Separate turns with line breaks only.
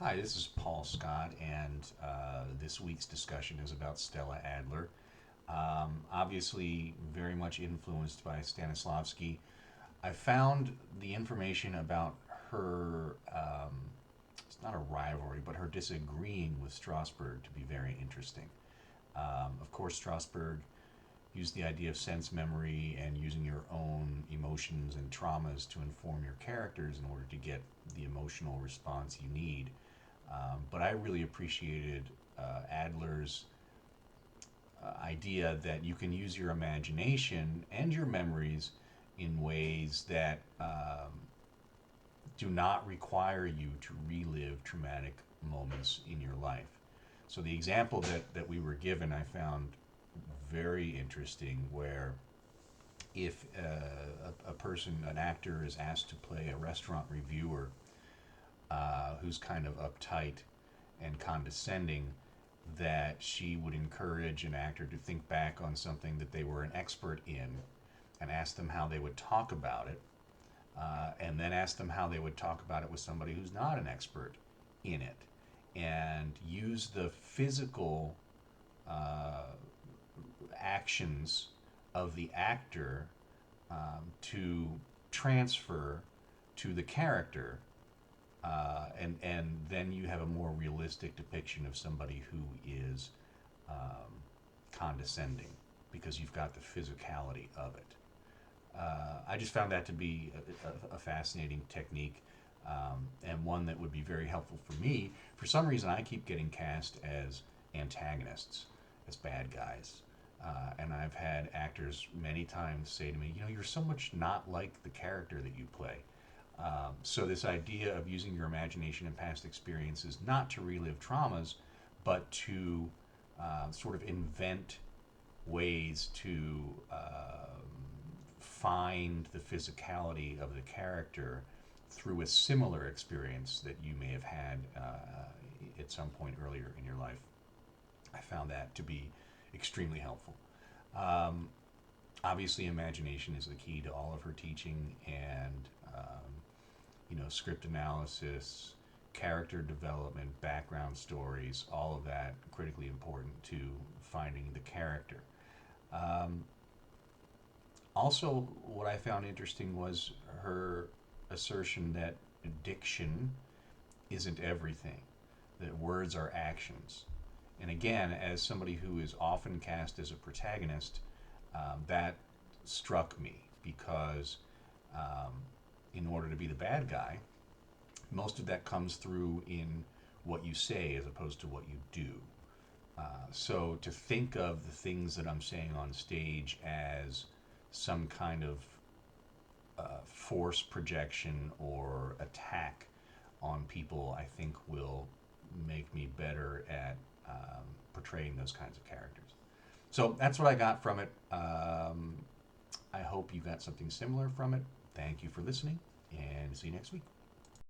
Hi, this is Paul Scott, and this week's discussion is about Stella Adler. Obviously, very much influenced by Stanislavski. I found the information about her, it's not a rivalry, but her disagreeing with Strasberg to be very interesting. Of course, Strasberg used the idea of sense memory and using your own emotions and traumas to inform your characters in order to get the emotional response you need. But I really appreciated Adler's idea that you can use your imagination and your memories in ways that do not require you to relive traumatic moments in your life. So the example that we were given I found very interesting, where if a person, an actor, is asked to play a restaurant reviewer who's kind of uptight and condescending, that she would encourage an actor to think back on something that they were an expert in and ask them how they would talk about it, and then ask them how they would talk about it with somebody who's not an expert in it, and use the physical uh, actions of the actor to transfer to the character, and then you have a more realistic depiction of somebody who is um, condescending because you've got the physicality of it. I just found that to be a fascinating technique, and one that would be very helpful for me. For some reason, I keep getting cast as antagonists, as bad guys. And I've had actors many times say to me, you're so much not like the character that you play. So this idea of using your imagination and past experiences not to relive traumas, but to sort of invent ways to find the physicality of the character through a similar experience that you may have had at some point earlier in your life. I found that to be extremely helpful. Um, Obviously, imagination is the key to all of her teaching, and script analysis, character development, background stories, all of that critically important to finding the character. Um, Also, what I found interesting was her assertion that diction isn't everything, that words are actions. And again, as somebody who is often cast as a protagonist, that struck me because um, in order to be the bad guy, most of that comes through in what you say as opposed to what you do. So to think of the things that I'm saying on stage as some kind of force projection or attack on people, I think will make me better at portraying those kinds of characters. So that's what I got from it. I hope you got something similar from it. Thank you for listening, and see you next week.